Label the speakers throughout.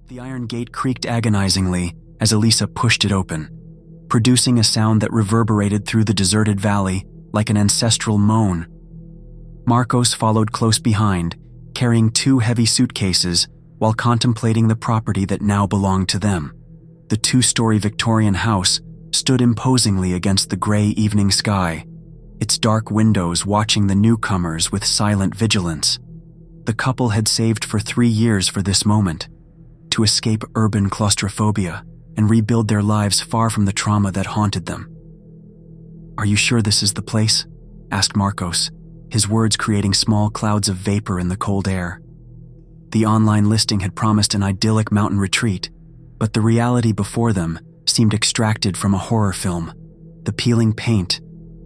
Speaker 1: The iron gate creaked agonizingly as Elisa pushed it open, producing a sound that reverberated through the deserted valley like an ancestral moan. Marcos followed close behind, carrying 2 heavy suitcases while contemplating the property that now belonged to them. The 2-story Victorian house stood imposingly against the gray evening sky, its dark windows watching the newcomers with silent vigilance. The couple had saved for 3 years for this moment, to escape urban claustrophobia and rebuild their lives far from the trauma that haunted them. "Are you sure this is the place?" asked Marcos, his words creating small clouds of vapor in the cold air. The online listing had promised an idyllic mountain retreat, but the reality before them seemed extracted from a horror film. The peeling paint,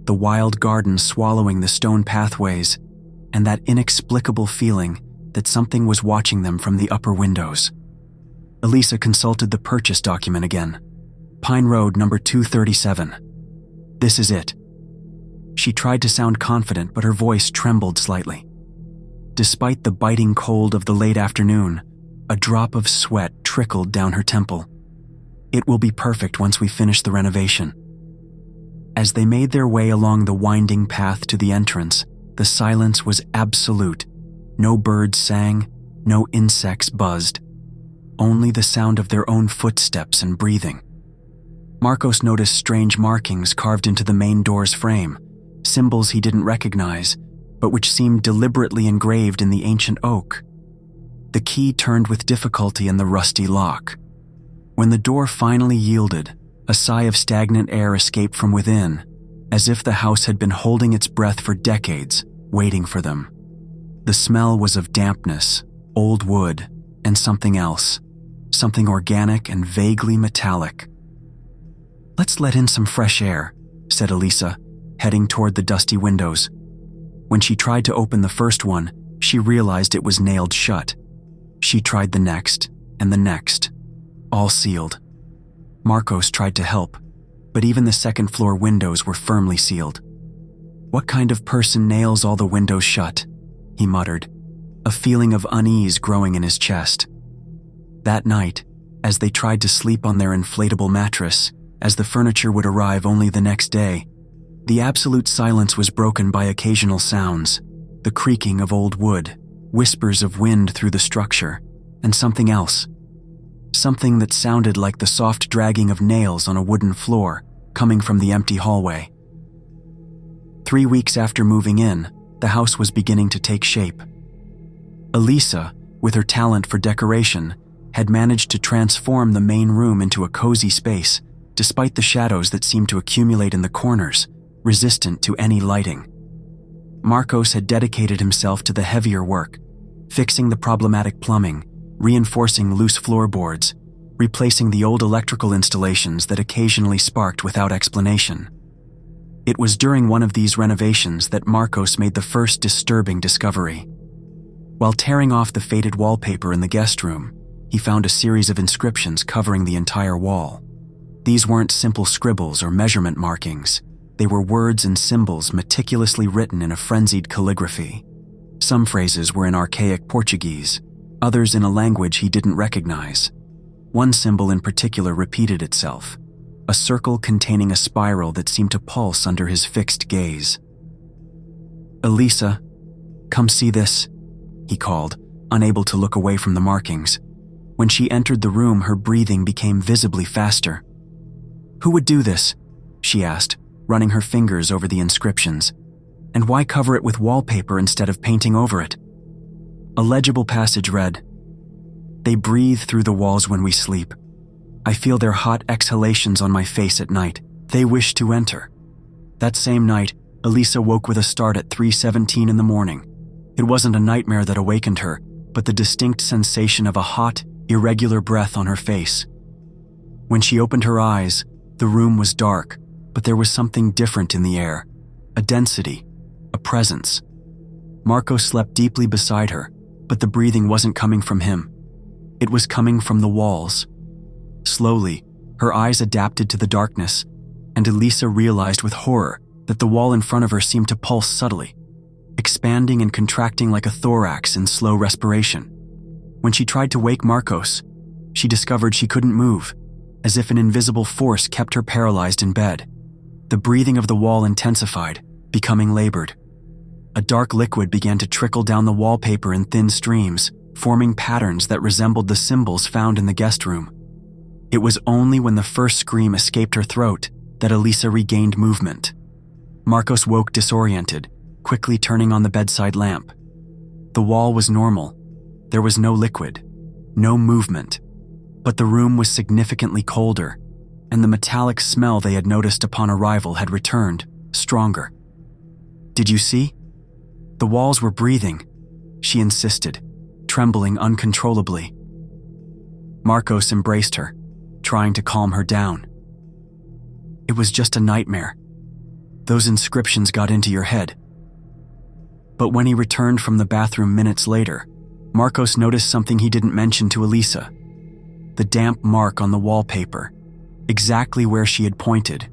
Speaker 1: the wild gardens swallowing the stone pathways, and that inexplicable feeling that something was watching them from the upper windows. Elisa consulted the purchase document again. Pine Road, number 237. "This is it." She tried to sound confident, but her voice trembled slightly. Despite the biting cold of the late afternoon, a drop of sweat trickled down her temple. "It will be perfect once we finish the renovation." As they made their way along the winding path to the entrance, the silence was absolute. No birds sang, no insects buzzed. Only the sound of their own footsteps and breathing. Marcos noticed strange markings carved into the main door's frame, symbols he didn't recognize, but which seemed deliberately engraved in the ancient oak. The key turned with difficulty in the rusty lock. When the door finally yielded, a sigh of stagnant air escaped from within, as if the house had been holding its breath for decades, waiting for them. The smell was of dampness, old wood, and something else. Something organic and vaguely metallic. "Let's let in some fresh air," said Elisa, heading toward the dusty windows. When she tried to open the first one, she realized it was nailed shut. She tried the next, and the next, all sealed. Marcos tried to help, but even the second-floor windows were firmly sealed. "What kind of person nails all the windows shut?" he muttered, a feeling of unease growing in his chest. That night, as they tried to sleep on their inflatable mattress, as the furniture would arrive only the next day, the absolute silence was broken by occasional sounds, the creaking of old wood, whispers of wind through the structure, and something else. Something that sounded like the soft dragging of nails on a wooden floor coming from the empty hallway. 3 weeks after moving in, the house was beginning to take shape. Elisa, with her talent for decoration, had managed to transform the main room into a cozy space, despite the shadows that seemed to accumulate in the corners, resistant to any lighting. Marcos had dedicated himself to the heavier work, fixing the problematic plumbing, reinforcing loose floorboards, replacing the old electrical installations that occasionally sparked without explanation. It was during one of these renovations that Marcos made the first disturbing discovery. While tearing off the faded wallpaper in the guest room, he found a series of inscriptions covering the entire wall. These weren't simple scribbles or measurement markings. They were words and symbols meticulously written in a frenzied calligraphy. Some phrases were in archaic Portuguese, others in a language he didn't recognize. One symbol in particular repeated itself, a circle containing a spiral that seemed to pulse under his fixed gaze. "Elisa, come see this," he called, unable to look away from the markings. When she entered the room, her breathing became visibly faster. "Who would do this?" she asked, running her fingers over the inscriptions. "And why cover it with wallpaper instead of painting over it?" A legible passage read, "They breathe through the walls when we sleep. I feel their hot exhalations on my face at night. They wish to enter." That same night, Elisa woke with a start at 3:17 in the morning. It wasn't a nightmare that awakened her, but the distinct sensation of a hot, irregular breath on her face. When she opened her eyes, the room was dark, but there was something different in the air, a density, a presence. Marcos slept deeply beside her, but the breathing wasn't coming from him. It was coming from the walls. Slowly, her eyes adapted to the darkness, and Elisa realized with horror that the wall in front of her seemed to pulse subtly, expanding and contracting like a thorax in slow respiration. When she tried to wake Marcos, she discovered she couldn't move, as if an invisible force kept her paralyzed in bed. The breathing of the wall intensified, becoming labored. A dark liquid began to trickle down the wallpaper in thin streams, forming patterns that resembled the symbols found in the guest room. It was only when the first scream escaped her throat that Elisa regained movement. Marcos woke disoriented, quickly turning on the bedside lamp. The wall was normal. There was no liquid, no movement, but the room was significantly colder, and the metallic smell they had noticed upon arrival had returned, stronger. "Did you see? The walls were breathing," she insisted, trembling uncontrollably. Marcos embraced her, trying to calm her down. "It was just a nightmare. Those inscriptions got into your head." But when he returned from the bathroom minutes later, Marcos noticed something he didn't mention to Elisa. The damp mark on the wallpaper, exactly where she had pointed,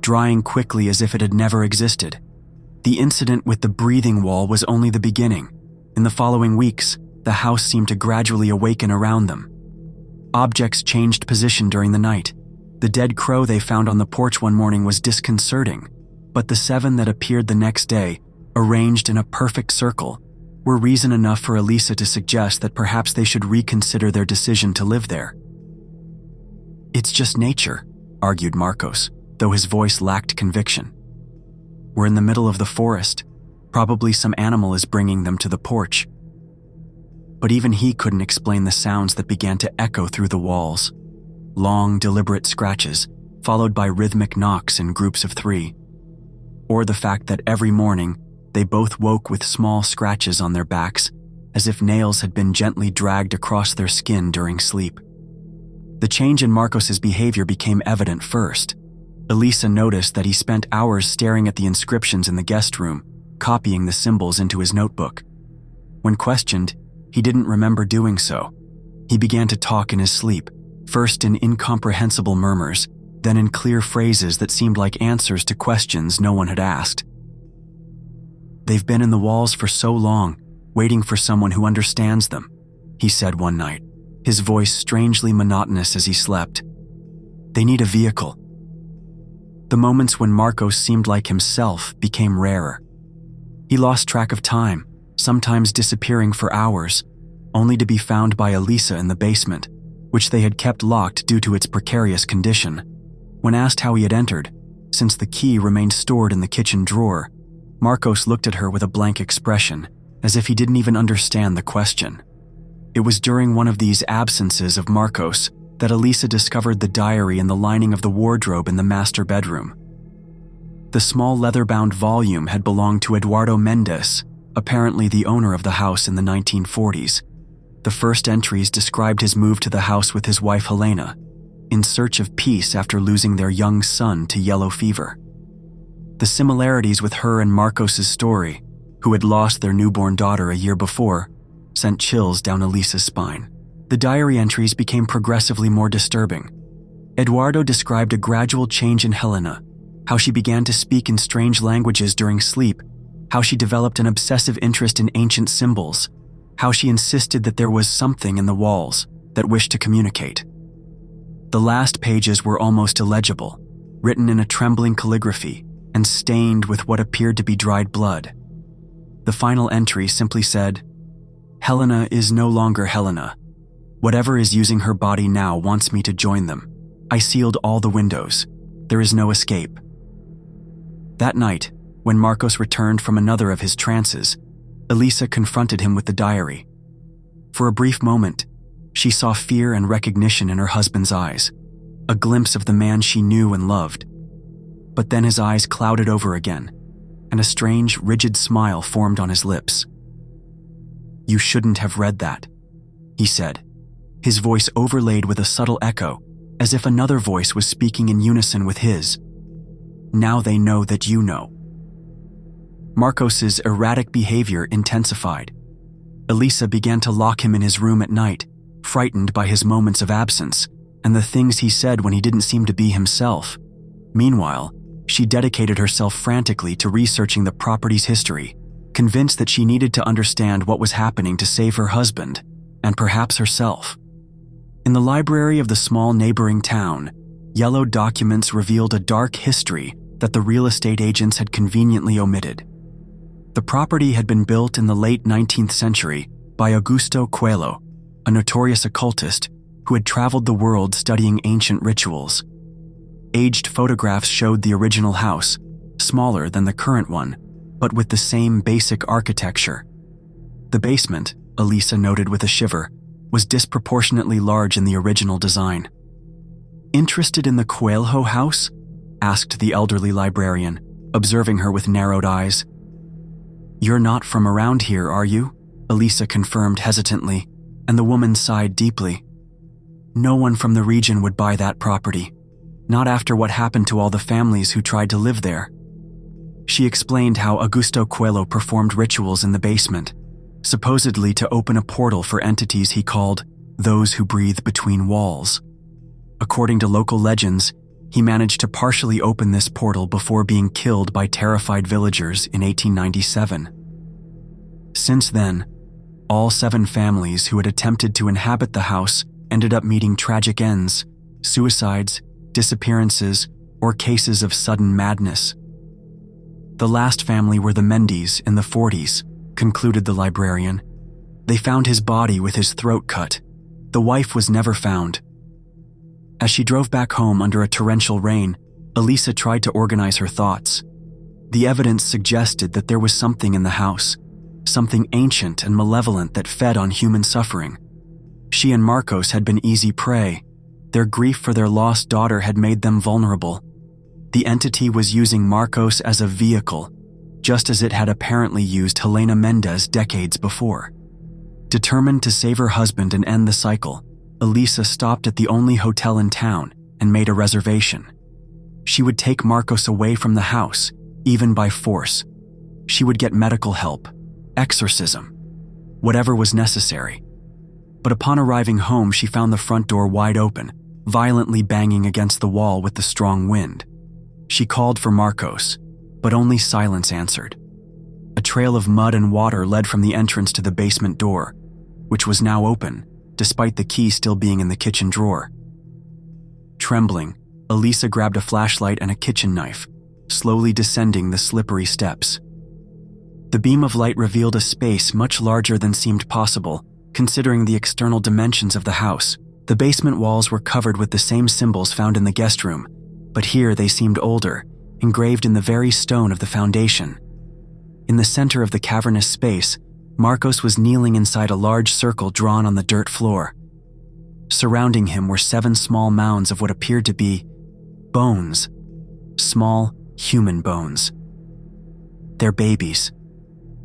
Speaker 1: drying quickly as if it had never existed. The incident with the breathing wall was only the beginning. In the following weeks, the house seemed to gradually awaken around them. Objects changed position during the night. The dead crow they found on the porch one morning was disconcerting, but the 7 that appeared the next day, arranged in a perfect circle, were reason enough for Elisa to suggest that perhaps they should reconsider their decision to live there. "It's just nature," argued Marcos, though his voice lacked conviction. "We're in the middle of the forest. Probably some animal is bringing them to the porch." But even he couldn't explain the sounds that began to echo through the walls. Long, deliberate scratches, followed by rhythmic knocks in groups of 3. Or the fact that every morning, they both woke with small scratches on their backs, as if nails had been gently dragged across their skin during sleep. The change in Marcos's behavior became evident first. Elisa noticed that he spent hours staring at the inscriptions in the guest room, copying the symbols into his notebook. When questioned, he didn't remember doing so. He began to talk in his sleep, first in incomprehensible murmurs, then in clear phrases that seemed like answers to questions no one had asked. "They've been in the walls for so long, waiting for someone who understands them," he said one night, his voice strangely monotonous as he slept. "They need a vehicle." The moments when Marcos seemed like himself became rarer. He lost track of time, sometimes disappearing for hours, only to be found by Elisa in the basement, which they had kept locked due to its precarious condition. When asked how he had entered, since the key remained stored in the kitchen drawer, Marcos looked at her with a blank expression, as if he didn't even understand the question. It was during one of these absences of Marcos that Elisa discovered the diary in the lining of the wardrobe in the master bedroom. The small leather-bound volume had belonged to Eduardo Mendez, apparently the owner of the house in the 1940s. The first entries described his move to the house with his wife Helena, in search of peace after losing their young son to yellow fever. The similarities with her and Marcos's story, who had lost their newborn daughter a year before, sent chills down Elisa's spine. The diary entries became progressively more disturbing. Eduardo described a gradual change in Helena, how she began to speak in strange languages during sleep, how she developed an obsessive interest in ancient symbols, how she insisted that there was something in the walls that wished to communicate. The last pages were almost illegible, written in a trembling calligraphy and stained with what appeared to be dried blood. The final entry simply said, "Helena is no longer Helena. Whatever is using her body now wants me to join them. I sealed all the windows. There is no escape." That night, when Marcos returned from another of his trances, Elisa confronted him with the diary. For a brief moment, she saw fear and recognition in her husband's eyes, a glimpse of the man she knew and loved. But then his eyes clouded over again, and a strange, rigid smile formed on his lips. "You shouldn't have read that," he said, his voice overlaid with a subtle echo, as if another voice was speaking in unison with his. "Now they know that you know." Marcos's erratic behavior intensified. Elisa began to lock him in his room at night, frightened by his moments of absence and the things he said when he didn't seem to be himself. Meanwhile, she dedicated herself frantically to researching the property's history, convinced that she needed to understand what was happening to save her husband, and perhaps herself. In the library of the small neighboring town, yellowed documents revealed a dark history that the real estate agents had conveniently omitted. The property had been built in the late 19th century by Augusto Coelho, a notorious occultist who had traveled the world studying ancient rituals. Aged photographs showed the original house, smaller than the current one, but with the same basic architecture. The basement, Elisa noted with a shiver, was disproportionately large in the original design. "Interested in the Coelho house?" asked the elderly librarian, observing her with narrowed eyes. "You're not from around here, are you?" Elisa confirmed hesitantly, and the woman sighed deeply. "No one from the region would buy that property, not after what happened to all the families who tried to live there." She explained how Augusto Coelho performed rituals in the basement, supposedly to open a portal for entities he called those who breathe between walls. According to local legends, he managed to partially open this portal before being killed by terrified villagers in 1897. Since then, all 7 families who had attempted to inhabit the house ended up meeting tragic ends, suicides, disappearances, or cases of sudden madness. The last family were the Mendis in the 40s, concluded the librarian. They found his body with his throat cut. The wife was never found. As she drove back home under a torrential rain, Elisa tried to organize her thoughts. The evidence suggested that there was something in the house, something ancient and malevolent that fed on human suffering. She and Marcos had been easy prey. Their grief for their lost daughter had made them vulnerable. The entity was using Marcos as a vehicle, just as it had apparently used Helena Mendez decades before. Determined to save her husband and end the cycle, Elisa stopped at the only hotel in town and made a reservation. She would take Marcos away from the house, even by force. She would get medical help, exorcism, whatever was necessary. But upon arriving home, she found the front door wide open, violently banging against the wall with the strong wind. She called for Marcos, but only silence answered. A trail of mud and water led from the entrance to the basement door, which was now open, despite the key still being in the kitchen drawer. Trembling, Elisa grabbed a flashlight and a kitchen knife, slowly descending the slippery steps. The beam of light revealed a space much larger than seemed possible, considering the external dimensions of the house. The basement walls were covered with the same symbols found in the guest room, but here they seemed older, engraved in the very stone of the foundation. In the center of the cavernous space, Marcos was kneeling inside a large circle drawn on the dirt floor. Surrounding him were 7 small mounds of what appeared to be bones, small human bones. "They're babies,"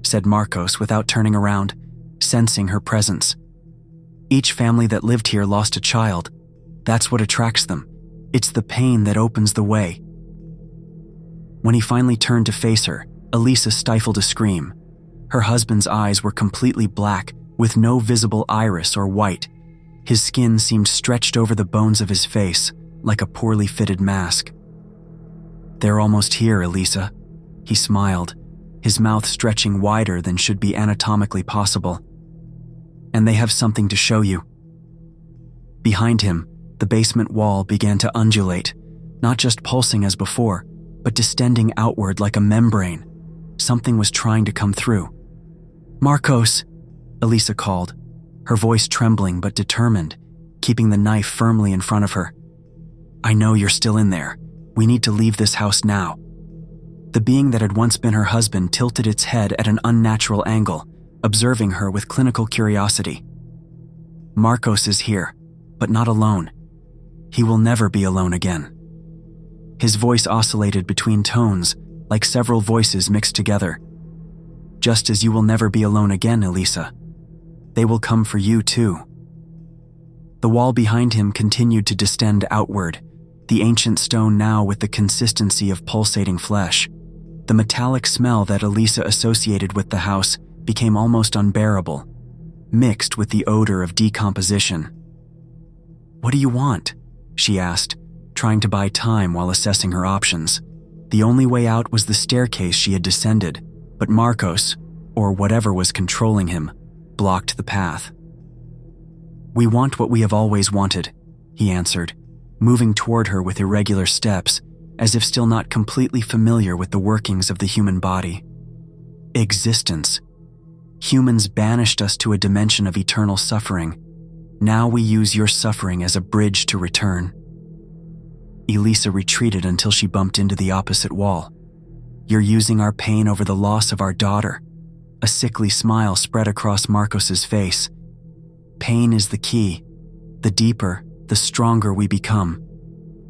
Speaker 1: said Marcos without turning around, sensing her presence. "Each family that lived here lost a child. That's what attracts them. It's the pain that opens the way." When he finally turned to face her, Elisa stifled a scream. Her husband's eyes were completely black, with no visible iris or white. His skin seemed stretched over the bones of his face, like a poorly fitted mask. "They're almost here, Elisa," he smiled, his mouth stretching wider than should be anatomically possible. "And they have something to show you." Behind him, the basement wall began to undulate, not just pulsing as before, but distending outward like a membrane. Something was trying to come through. "Marcos," Elisa called, her voice trembling but determined, keeping the knife firmly in front of her. "I know you're still in there. We need to leave this house now." The being that had once been her husband tilted its head at an unnatural angle, observing her with clinical curiosity. "Marcos is here, but not alone. He will never be alone again." His voice oscillated between tones, like several voices mixed together. "Just as you will never be alone again, Elisa. They will come for you too." The wall behind him continued to distend outward, the ancient stone now with the consistency of pulsating flesh. The metallic smell that Elisa associated with the house became almost unbearable, mixed with the odor of decomposition. "What do you want?" she asked, trying to buy time while assessing her options. The only way out was the staircase she had descended, but Marcos, or whatever was controlling him, blocked the path. "We want what we have always wanted," he answered, moving toward her with irregular steps, as if still not completely familiar with the workings of the human body. Existence. Humans banished us to a dimension of eternal suffering. Now we use your suffering as a bridge to return. Elisa retreated until she bumped into the opposite wall. "You're using our pain over the loss of our daughter." A sickly smile spread across Marcos's face. "Pain is the key. The deeper, the stronger we become.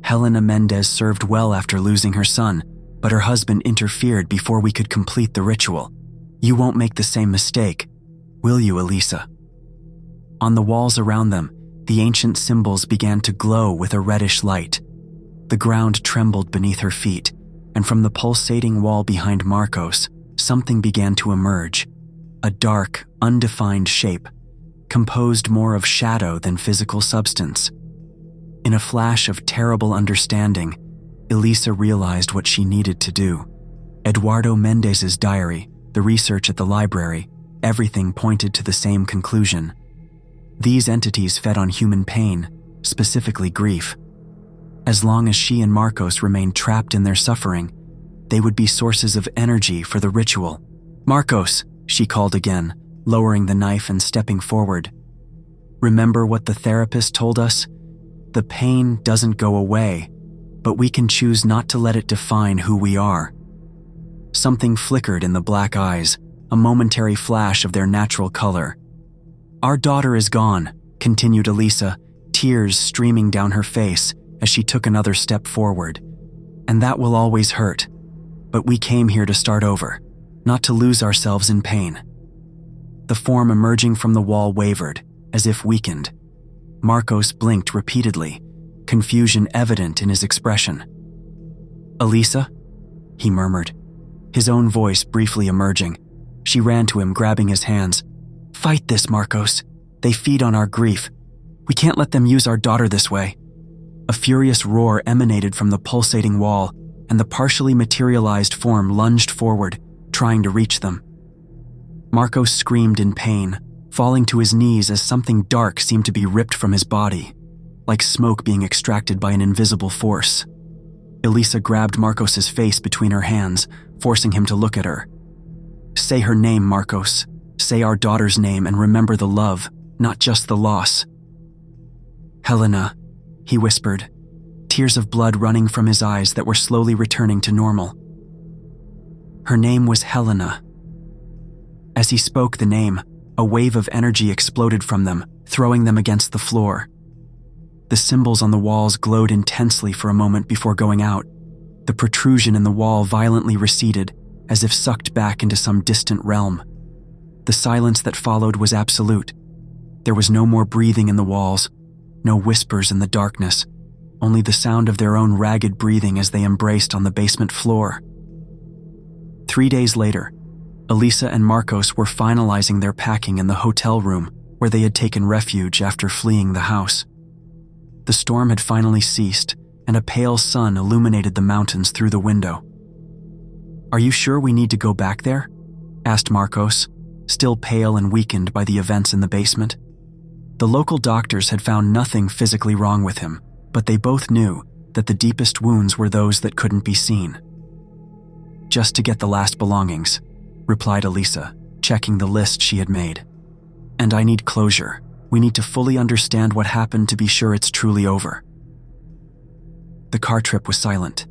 Speaker 1: Helena Mendez served well after losing her son, but her husband interfered before we could complete the ritual. You won't make the same mistake, will you, Elisa?" On the walls around them, the ancient symbols began to glow with a reddish light. The ground trembled beneath her feet, and from the pulsating wall behind Marcos, something began to emerge. A dark, undefined shape, composed more of shadow than physical substance. In a flash of terrible understanding, Elisa realized what she needed to do. Eduardo Mendez's diary, the research at the library, everything pointed to the same conclusion. These entities fed on human pain, specifically grief. As long as she and Marcos remained trapped in their suffering, they would be sources of energy for the ritual. "Marcos," she called again, lowering the knife and stepping forward. "Remember what the therapist told us? The pain doesn't go away, but we can choose not to let it define who we are." Something flickered in the black eyes, a momentary flash of their natural color. "Our daughter is gone," continued Elisa, tears streaming down her face as she took another step forward. "And that will always hurt. But we came here to start over, not to lose ourselves in pain." The form emerging from the wall wavered, as if weakened. Marcos blinked repeatedly, confusion evident in his expression. "Elisa?" he murmured, his own voice briefly emerging. She ran to him, grabbing his hands. "Fight this, Marcos. They feed on our grief. We can't let them use our daughter this way." A furious roar emanated from the pulsating wall, and the partially materialized form lunged forward, trying to reach them. Marcos screamed in pain, falling to his knees as something dark seemed to be ripped from his body, like smoke being extracted by an invisible force. Elisa grabbed Marcos's face between her hands, forcing him to look at her. "Say her name, Marcos. Say our daughter's name and remember the love, not just the loss." "Helena," he whispered, tears of blood running from his eyes that were slowly returning to normal. Her name was Helena. As he spoke the name, a wave of energy exploded from them, throwing them against the floor. The symbols on the walls glowed intensely for a moment before going out. The protrusion in the wall violently receded, as if sucked back into some distant realm. The silence that followed was absolute. There was no more breathing in the walls, no whispers in the darkness, only the sound of their own ragged breathing as they embraced on the basement floor. 3 days later, Elisa and Marcos were finalizing their packing in the hotel room where they had taken refuge after fleeing the house. The storm had finally ceased, and a pale sun illuminated the mountains through the window. "Are you sure we need to go back there?" asked Marcos, still pale and weakened by the events in the basement. The local doctors had found nothing physically wrong with him, but they both knew that the deepest wounds were those that couldn't be seen. "Just to get the last belongings," replied Elisa, checking the list she had made. "And I need closure. We need to fully understand what happened to be sure it's truly over." The car trip was silent.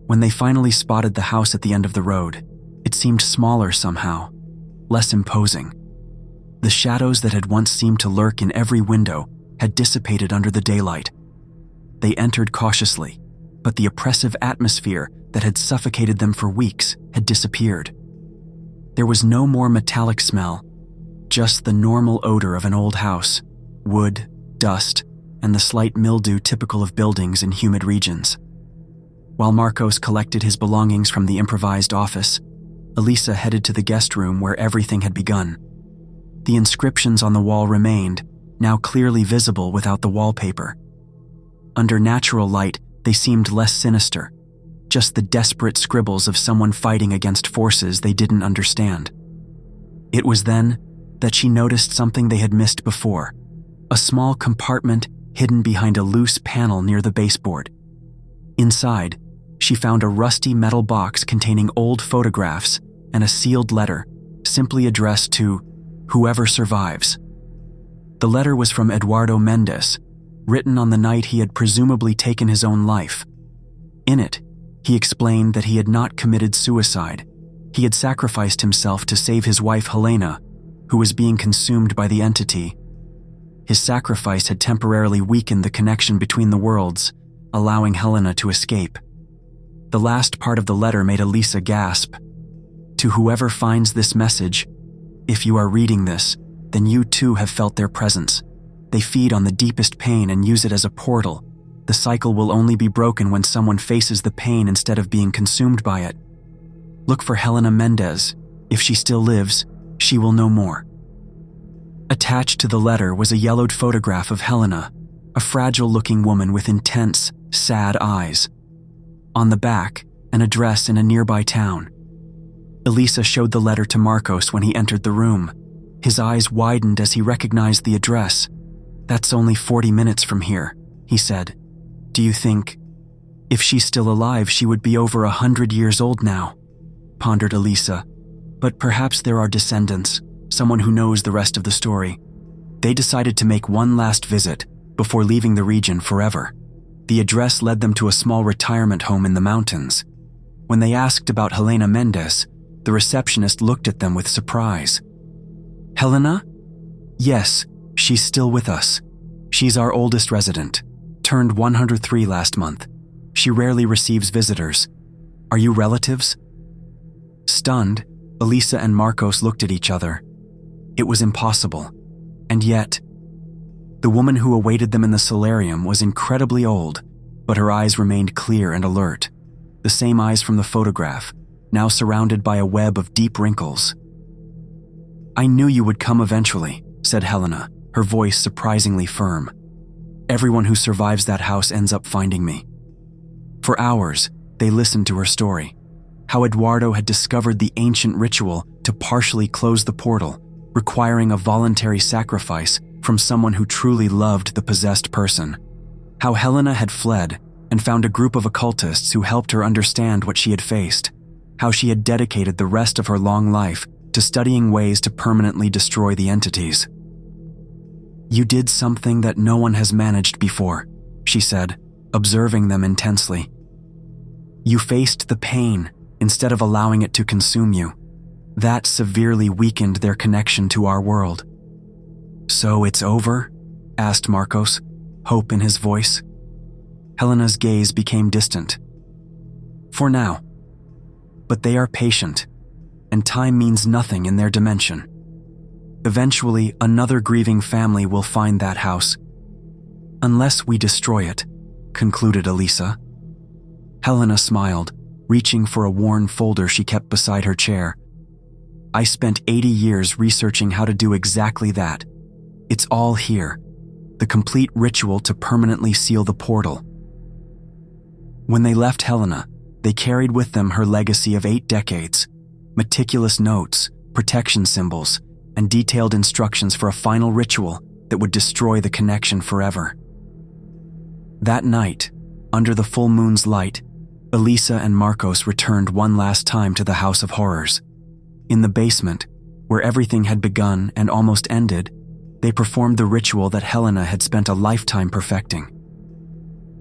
Speaker 1: When they finally spotted the house at the end of the road, it seemed smaller somehow, less imposing. The shadows that had once seemed to lurk in every window had dissipated under the daylight. They entered cautiously, but the oppressive atmosphere that had suffocated them for weeks had disappeared. There was no more metallic smell, just the normal odor of an old house, wood, dust, and the slight mildew typical of buildings in humid regions. While Marcos collected his belongings from the improvised office, Elisa headed to the guest room where everything had begun. The inscriptions on the wall remained, now clearly visible without the wallpaper. Under natural light, they seemed less sinister, just the desperate scribbles of someone fighting against forces they didn't understand. It was then that she noticed something they had missed before, a small compartment hidden behind a loose panel near the baseboard. Inside, she found a rusty metal box containing old photographs and a sealed letter, simply addressed to whoever survives. The letter was from Eduardo Mendes, written on the night he had presumably taken his own life. In it, he explained that he had not committed suicide. He had sacrificed himself to save his wife Helena, who was being consumed by the entity. His sacrifice had temporarily weakened the connection between the worlds, allowing Helena to escape. The last part of the letter made Elisa gasp. To whoever finds this message, if you are reading this, then you too have felt their presence. They feed on the deepest pain and use it as a portal. The cycle will only be broken when someone faces the pain instead of being consumed by it. Look for Helena Mendes. If she still lives, she will know more. Attached to the letter was a yellowed photograph of Helena, a fragile-looking woman with intense, sad eyes. On the back, an address in a nearby town. Elisa showed the letter to Marcos when he entered the room. His eyes widened as he recognized the address. "That's only 40 minutes from here," he said. "Do you think, if she's still alive, she would be over 100 years old now?" pondered Elisa. But perhaps there are descendants, someone who knows the rest of the story. They decided to make one last visit before leaving the region forever. The address led them to a small retirement home in the mountains. When they asked about Helena Mendes, the receptionist looked at them with surprise. "Helena? Yes, she's still with us. She's our oldest resident. Turned 103 last month. She rarely receives visitors. Are you relatives?" Stunned, Elisa and Marcos looked at each other. It was impossible. And yet, the woman who awaited them in the solarium was incredibly old, but her eyes remained clear and alert. The same eyes from the photograph, now surrounded by a web of deep wrinkles. "I knew you would come eventually," said Helena, her voice surprisingly firm. "Everyone who survives that house ends up finding me." For hours, they listened to her story. How Eduardo had discovered the ancient ritual to partially close the portal, requiring a voluntary sacrifice from someone who truly loved the possessed person. How Helena had fled and found a group of occultists who helped her understand what she had faced. How she had dedicated the rest of her long life to studying ways to permanently destroy the entities. "You did something that no one has managed before," she said, observing them intensely. "You faced the pain instead of allowing it to consume you. That severely weakened their connection to our world." "So it's over?" asked Marcos, hope in his voice. Helena's gaze became distant. "For now. But they are patient, and time means nothing in their dimension. Eventually, another grieving family will find that house. Unless we destroy it," concluded Elisa. Helena smiled, reaching for a worn folder she kept beside her chair. "I spent 80 years researching how to do exactly that. It's all here, the complete ritual to permanently seal the portal." When they left Helena, they carried with them her legacy of 8 decades, meticulous notes, protection symbols, and detailed instructions for a final ritual that would destroy the connection forever. That night, under the full moon's light, Elisa and Marcos returned one last time to the House of Horrors. In the basement, where everything had begun and almost ended, they performed the ritual that Helena had spent a lifetime perfecting.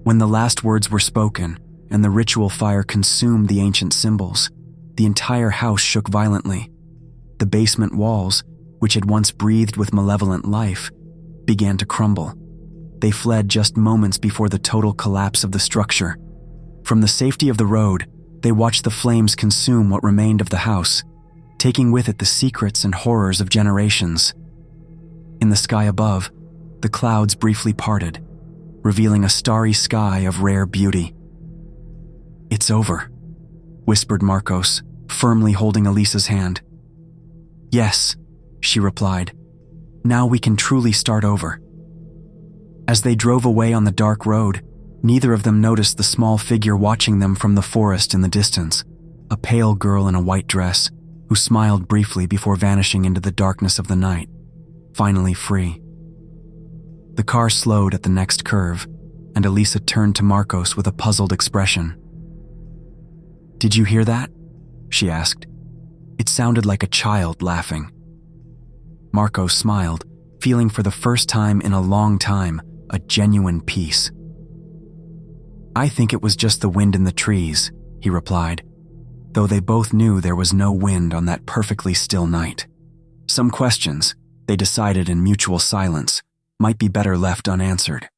Speaker 1: When the last words were spoken and the ritual fire consumed the ancient symbols, the entire house shook violently. The basement walls, which had once breathed with malevolent life, began to crumble. They fled just moments before the total collapse of the structure. From the safety of the road, they watched the flames consume what remained of the house, taking with it the secrets and horrors of generations. In the sky above, the clouds briefly parted, revealing a starry sky of rare beauty. "It's over," whispered Marcos, firmly holding Elisa's hand. "Yes," she replied. "Now we can truly start over." As they drove away on the dark road, neither of them noticed the small figure watching them from the forest in the distance, a pale girl in a white dress who smiled briefly before vanishing into the darkness of the night, finally free. The car slowed at the next curve, and Elisa turned to Marcos with a puzzled expression. "Did you hear that?" she asked. It sounded like a child laughing. Marcos smiled, feeling for the first time in a long time a genuine peace. "I think it was just the wind in the trees," he replied, though they both knew there was no wind on that perfectly still night. Some questions, they decided in mutual silence, might be better left unanswered.